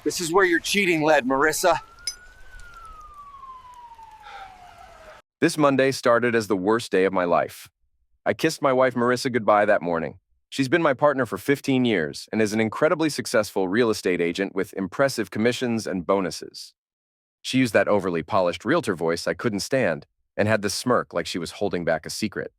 This is where your cheating led, Marissa. This Monday started as the worst day of my life. I kissed my wife Marissa goodbye that morning. She's been my partner for 15 years and is an incredibly successful real estate agent with impressive commissions and bonuses. She used that overly polished realtor voice I couldn't stand and had this smirk like she was holding back a secret.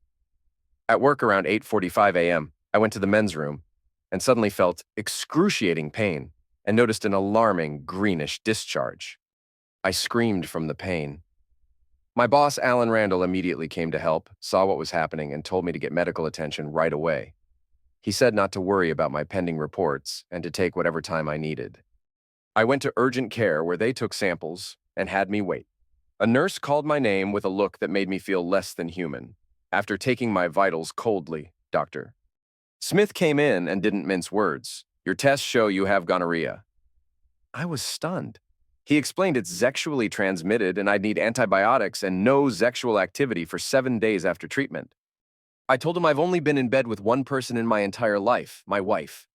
At work around 8:45 a.m., I went to the men's room and suddenly felt excruciating pain and noticed an alarming greenish discharge. I screamed from the pain. My boss, Alan Randall, immediately came to help, saw what was happening, and told me to get medical attention right away. He said not to worry about my pending reports and to take whatever time I needed. I went to urgent care where they took samples and had me wait. A nurse called my name with a look that made me feel less than human. After taking my vitals coldly, Doctor. Smith came in and didn't mince words. Your tests show you have gonorrhea. I was stunned. He explained it's sexually transmitted and I'd need antibiotics and no sexual activity for 7 days after treatment. I told him I've only been in bed with one person in my entire life, my wife.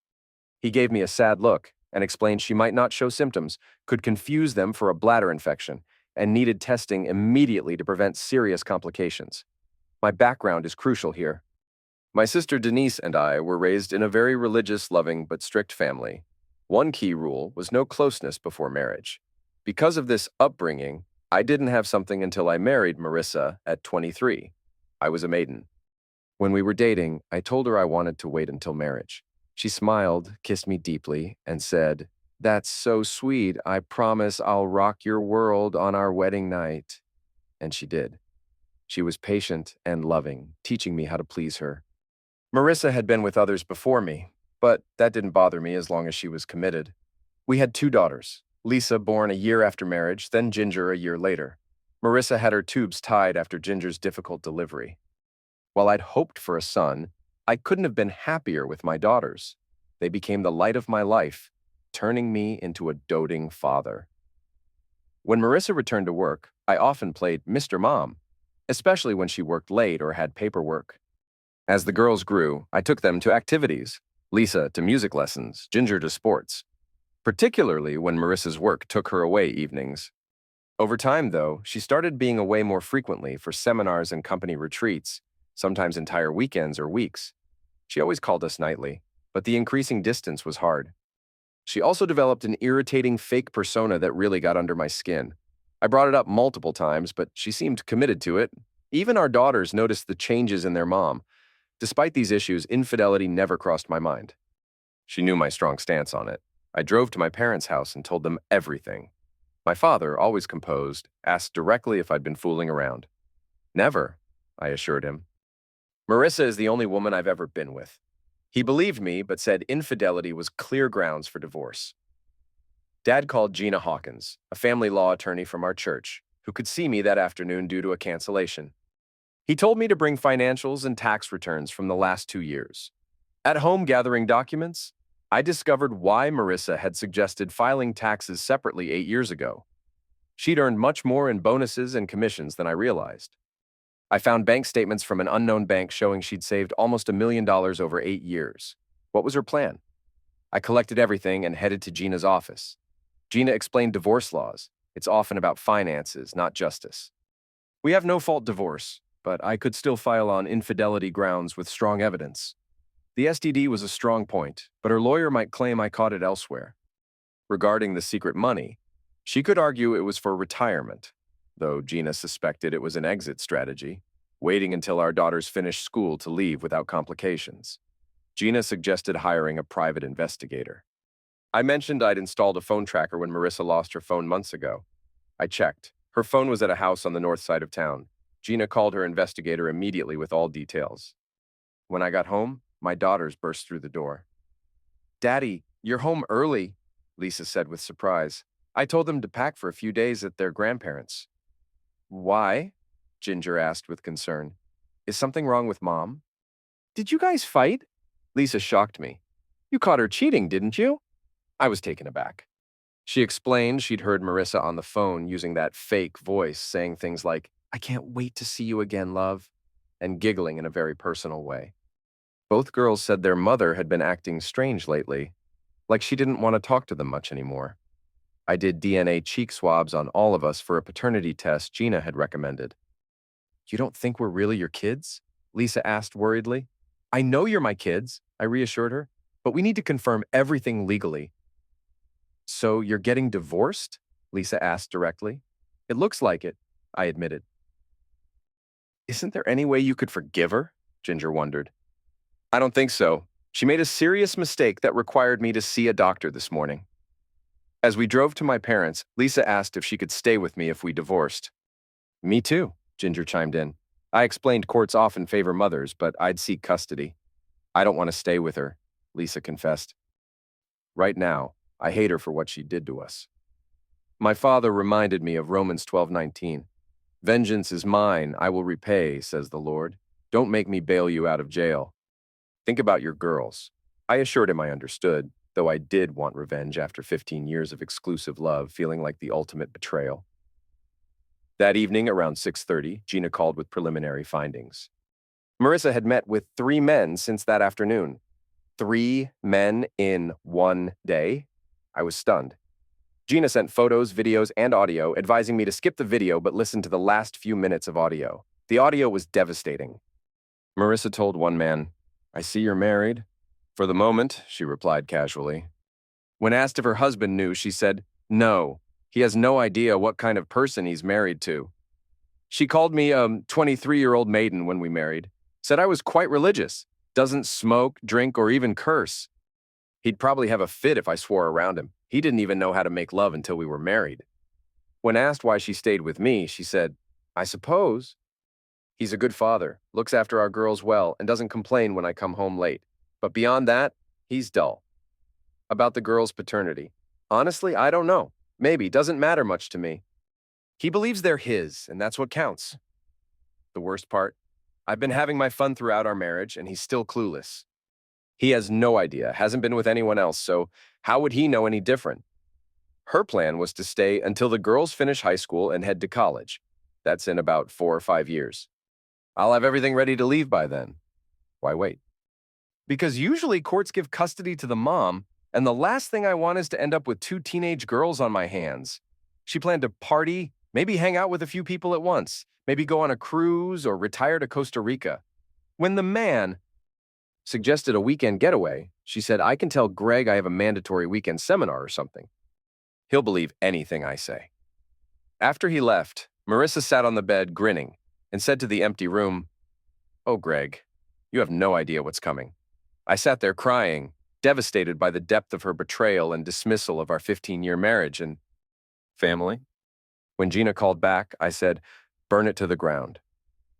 He gave me a sad look and explained she might not show symptoms, could confuse them for a bladder infection, and needed testing immediately to prevent serious complications. My background is crucial here. My sister Denise and I were raised in a very religious, loving, but strict family. One key rule was no closeness before marriage. Because of this upbringing, I didn't have something until I married Marissa at 23. I was a maiden. When we were dating, I told her I wanted to wait until marriage. She smiled, kissed me deeply, and said, "That's so sweet. I promise I'll rock your world on our wedding night." And she did. She was patient and loving, teaching me how to please her. Marissa had been with others before me, but that didn't bother me as long as she was committed. We had 2 daughters, Lisa born a year after marriage, then Ginger a year later. Marissa had her tubes tied after Ginger's difficult delivery. While I'd hoped for a son, I couldn't have been happier with my daughters. They became the light of my life, turning me into a doting father. When Marissa returned to work, I often played Mr. Mom, especially when she worked late or had paperwork. As the girls grew, I took them to activities, Lisa to music lessons, Ginger to sports, particularly when Marissa's work took her away evenings. Over time, though, she started being away more frequently for seminars and company retreats, sometimes entire weekends or weeks. She always called us nightly, but the increasing distance was hard. She also developed an irritating fake persona that really got under my skin. I brought it up multiple times, but she seemed committed to it. Even our daughters noticed the changes in their mom. Despite these issues, infidelity never crossed my mind. She knew my strong stance on it. I drove to my parents' house and told them everything. My father, always composed, asked directly if I'd been fooling around. Never, I assured him. Marissa is the only woman I've ever been with. He believed me, but said infidelity was clear grounds for divorce. Dad called Gina Hawkins, a family law attorney from our church, who could see me that afternoon due to a cancellation. He told me to bring financials and tax returns from the last 2 years. At home gathering documents, I discovered why Marissa had suggested filing taxes separately 8 years ago. She'd earned much more in bonuses and commissions than I realized. I found bank statements from an unknown bank showing she'd saved almost $1 million over 8 years. What was her plan? I collected everything and headed to Gina's office. Gina explained divorce laws. It's often about finances, not justice. We have no-fault divorce, but I could still file on infidelity grounds with strong evidence. The STD was a strong point, but her lawyer might claim I caught it elsewhere. Regarding the secret money, she could argue it was for retirement, though Gina suspected it was an exit strategy, waiting until our daughters finished school to leave without complications. Gina suggested hiring a private investigator. I mentioned I'd installed a phone tracker when Marissa lost her phone months ago. I checked. Her phone was at a house on the north side of town. Gina called her investigator immediately with all details. When I got home, my daughters burst through the door. "Daddy, you're home early," Lisa said with surprise. "I told them to pack for a few days at their grandparents'." "Why?" Ginger asked with concern. "Is something wrong with Mom?" "Did you guys fight?" Lisa shocked me. "You caught her cheating, didn't you?" I was taken aback. She explained she'd heard Marissa on the phone using that fake voice, saying things like, "I can't wait to see you again, love," and giggling in a very personal way. Both girls said their mother had been acting strange lately, like she didn't want to talk to them much anymore. I did DNA cheek swabs on all of us for a paternity test Gina had recommended. You don't think we're really your kids? Lisa asked worriedly. I know you're my kids, I reassured her, but we need to confirm everything legally. So you're getting divorced? Lisa asked directly. It looks like it, I admitted. Isn't there any way you could forgive her? Ginger wondered. I don't think so. She made a serious mistake that required me to see a doctor this morning. As we drove to my parents', Lisa asked if she could stay with me if we divorced. Me too, Ginger chimed in. I explained courts often favor mothers, but I'd seek custody. I don't want to stay with her, Lisa confessed. Right now, I hate her for what she did to us. My father reminded me of Romans 12:19. Vengeance is mine, I will repay, says the Lord. Don't make me bail you out of jail. Think about your girls. I assured him I understood, though I did want revenge after 15 years of exclusive love, feeling like the ultimate betrayal. That evening, around 6:30, Gina called with preliminary findings. Marissa had met with 3 men since that afternoon. 3 men in one day? I was stunned. Gina sent photos, videos, and audio, advising me to skip the video but listen to the last few minutes of audio. The audio was devastating. Marissa told one man, I see you're married. For the moment, she replied casually. When asked if her husband knew, she said, no, he has no idea what kind of person he's married to. She called me a 23-year-old maiden when we married, said I was quite religious, doesn't smoke, drink, or even curse. He'd probably have a fit if I swore around him. He didn't even know how to make love until we were married. When asked why she stayed with me, she said, I suppose. He's a good father, looks after our girls well, and doesn't complain when I come home late. But beyond that, he's dull. About the girls' paternity. Honestly, I don't know. Maybe, doesn't matter much to me. He believes they're his, and that's what counts. The worst part? I've been having my fun throughout our marriage, and he's still clueless. He has no idea, hasn't been with anyone else, so how would he know any different? Her plan was to stay until the girls finish high school and head to college. That's in about 4 or 5 years. I'll have everything ready to leave by then. Why wait? Because usually courts give custody to the mom, and the last thing I want is to end up with 2 teenage girls on my hands. She planned to party, maybe hang out with a few people at once, maybe go on a cruise or retire to Costa Rica. When the man suggested a weekend getaway, she said, I can tell Greg I have a mandatory weekend seminar or something. He'll believe anything I say. After he left, Marissa sat on the bed grinning and said to the empty room, Oh, Greg, you have no idea what's coming. I sat there crying, devastated by the depth of her betrayal and dismissal of our 15-year marriage and family. When Gina called back, I said, burn it to the ground.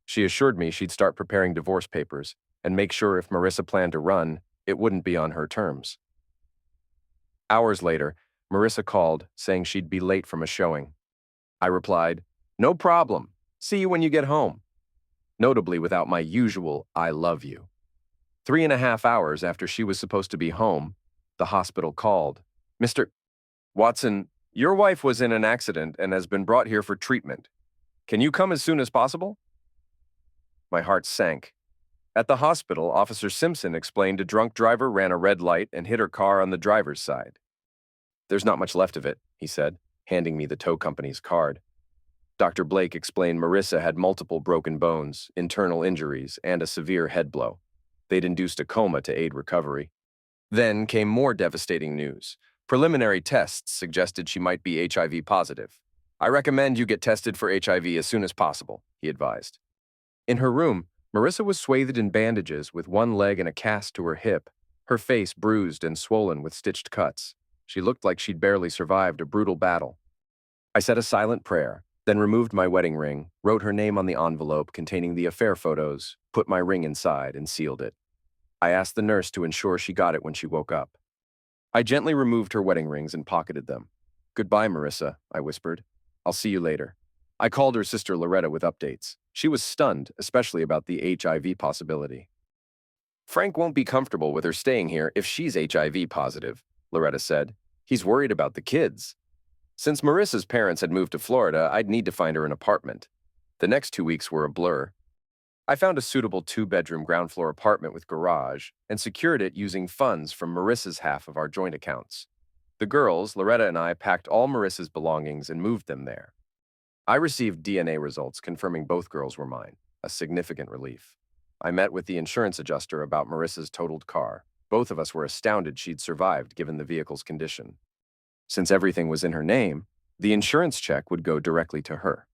She assured me she'd start preparing divorce papers and make sure if Marissa planned to run, it wouldn't be on her terms. Hours later, Marissa called, saying she'd be late from a showing. I replied, no problem. See you when you get home. Notably without my usual, I love you. 3.5 hours after she was supposed to be home, the hospital called. Mr. Watson, your wife was in an accident and has been brought here for treatment. Can you come as soon as possible? My heart sank. At the hospital, Officer Simpson explained a drunk driver ran a red light and hit her car on the driver's side. There's not much left of it, he said, handing me the tow company's card. Dr. Blake explained Marissa had multiple broken bones, internal injuries, and a severe head blow. They'd induced a coma to aid recovery. Then came more devastating news. Preliminary tests suggested she might be HIV positive. I recommend you get tested for HIV as soon as possible, he advised. In her room, Marissa was swathed in bandages with one leg and a cast to her hip, her face bruised and swollen with stitched cuts. She looked like she'd barely survived a brutal battle. I said a silent prayer, then removed my wedding ring, wrote her name on the envelope containing the affair photos, put my ring inside, and sealed it. I asked the nurse to ensure she got it when she woke up. I gently removed her wedding rings and pocketed them. Goodbye, Marissa, I whispered. I'll see you later. I called her sister Loretta with updates. She was stunned, especially about the HIV possibility. Frank won't be comfortable with her staying here if she's HIV positive, Loretta said. He's worried about the kids. Since Marissa's parents had moved to Florida, I'd need to find her an apartment. The next 2 weeks were a blur. I found a suitable 2-bedroom ground-floor apartment with garage and secured it using funds from Marissa's half of our joint accounts. The girls, Loretta and I, packed all Marissa's belongings and moved them there. I received DNA results confirming both girls were mine, a significant relief. I met with the insurance adjuster about Marissa's totaled car. Both of us were astounded she'd survived given the vehicle's condition. Since everything was in her name, the insurance check would go directly to her.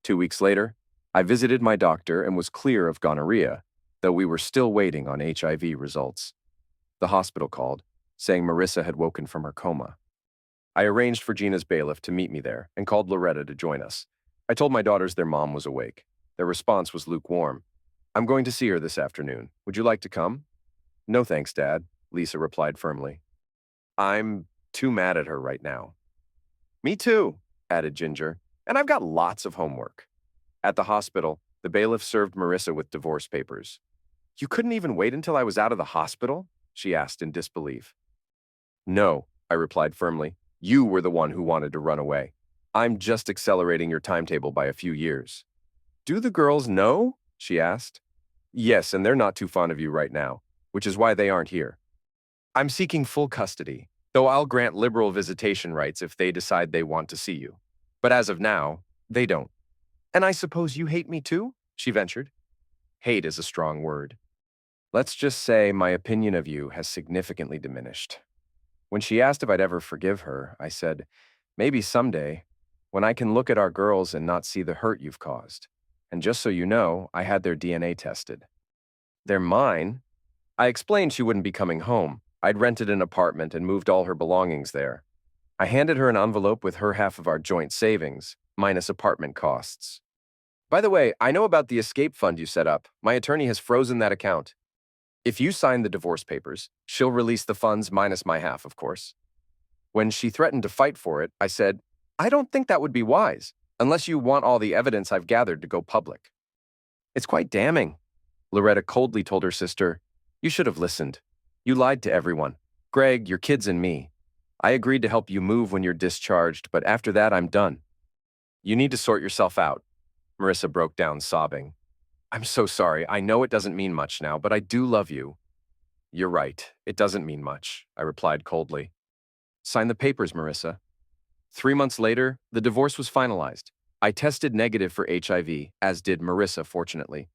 2 weeks later, I visited my doctor and was clear of gonorrhea, though we were still waiting on HIV results. The hospital called, saying Marissa had woken from her coma. I arranged for Gina's bailiff to meet me there and called Loretta to join us. I told my daughters their mom was awake. Their response was lukewarm. "I'm going to see her this afternoon. Would you like to come?" "No thanks, Dad," Lisa replied firmly. "I'm too mad at her right now." "Me too," added Ginger, "and I've got lots of homework." At the hospital, the bailiff served Marissa with divorce papers. "You couldn't even wait until I was out of the hospital?" she asked in disbelief. "No," I replied firmly. "You were the one who wanted to run away. I'm just accelerating your timetable by a few years." "Do the girls know?" she asked. "Yes, and they're not too fond of you right now, which is why they aren't here. I'm seeking full custody, though I'll grant liberal visitation rights if they decide they want to see you. But as of now, they don't." "And I suppose you hate me too?" she ventured. Hate is a strong word. Let's just say my opinion of you has significantly diminished. When she asked if I'd ever forgive her, I said, "Maybe someday, when I can look at our girls and not see the hurt you've caused. And just so you know, I had their DNA tested." "They're mine?" I explained she wouldn't be coming home. I'd rented an apartment and moved all her belongings there. I handed her an envelope with her half of our joint savings, minus apartment costs. "By the way, I know about the escape fund you set up. My attorney has frozen that account. If you sign the divorce papers, she'll release the funds minus my half, of course." When she threatened to fight for it, I said, "I don't think that would be wise, unless you want all the evidence I've gathered to go public." "It's quite damning," Loretta coldly told her sister. "You should have listened. You lied to everyone. Greg, your kids, and me. I agreed to help you move when you're discharged, but after that, I'm done." "You need to sort yourself out." Marissa broke down, sobbing. "I'm so sorry. I know it doesn't mean much now, but I do love you." "You're right. It doesn't mean much," I replied coldly. "Sign the papers, Marissa." 3 months later, the divorce was finalized. I tested negative for HIV, as did Marissa, fortunately.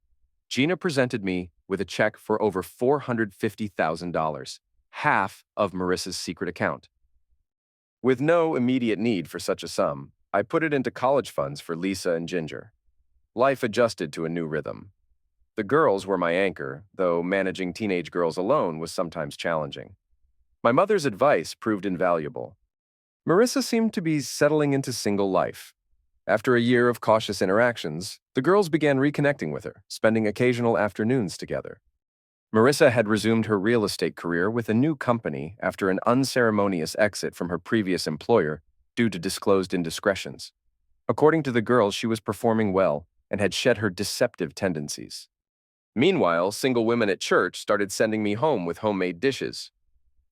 Gina presented me with a check for over $450,000, half of Marissa's secret account. With no immediate need for such a sum, I put it into college funds for Lisa and Ginger. Life adjusted to a new rhythm. The girls were my anchor, though managing teenage girls alone was sometimes challenging. My mother's advice proved invaluable. Marissa seemed to be settling into single life. After a year of cautious interactions, the girls began reconnecting with her, spending occasional afternoons together. Marissa had resumed her real estate career with a new company after an unceremonious exit from her previous employer due to disclosed indiscretions. According to the girls, she was performing well and had shed her deceptive tendencies. Meanwhile, single women at church started sending me home with homemade dishes.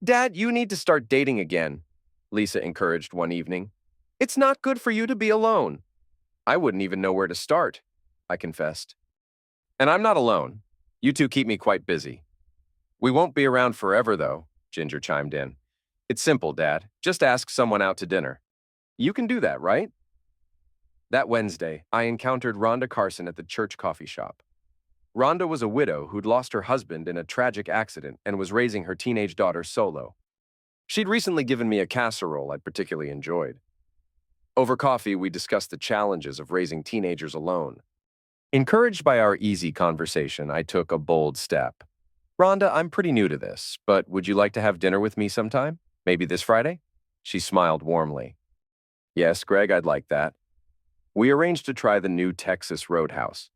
"Dad, you need to start dating again," Lisa encouraged one evening. "It's not good for you to be alone." "I wouldn't even know where to start," I confessed. "And I'm not alone. You two keep me quite busy." "We won't be around forever, though," Ginger chimed in. "It's simple, Dad. Just ask someone out to dinner. You can do that, right?" That Wednesday, I encountered Rhonda Carson at the church coffee shop. Rhonda was a widow who'd lost her husband in a tragic accident and was raising her teenage daughter solo. She'd recently given me a casserole I'd particularly enjoyed. Over coffee, we discussed the challenges of raising teenagers alone. Encouraged by our easy conversation, I took a bold step. "Rhonda, I'm pretty new to this, but would you like to have dinner with me sometime? Maybe this Friday?" She smiled warmly. "Yes, Greg, I'd like that." We arranged to try the new Texas Roadhouse.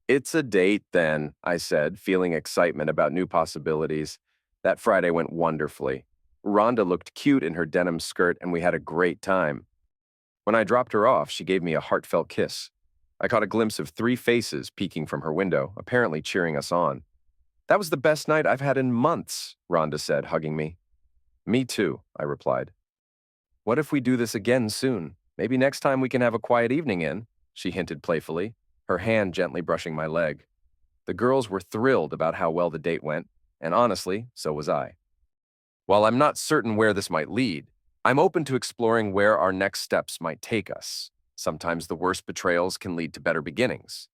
"It's a date, then," I said, feeling excitement about new possibilities. That Friday went wonderfully. Rhonda looked cute in her denim skirt, and we had a great time. When I dropped her off, she gave me a heartfelt kiss. I caught a glimpse of 3 faces peeking from her window, apparently cheering us on. "That was the best night I've had in months," Rhonda said, hugging me. "Me too," I replied. "What if we do this again soon? Maybe next time we can have a quiet evening in," she hinted playfully, her hand gently brushing my leg. The girls were thrilled about how well the date went, and honestly, so was I. While I'm not certain where this might lead, I'm open to exploring where our next steps might take us. Sometimes the worst betrayals can lead to better beginnings.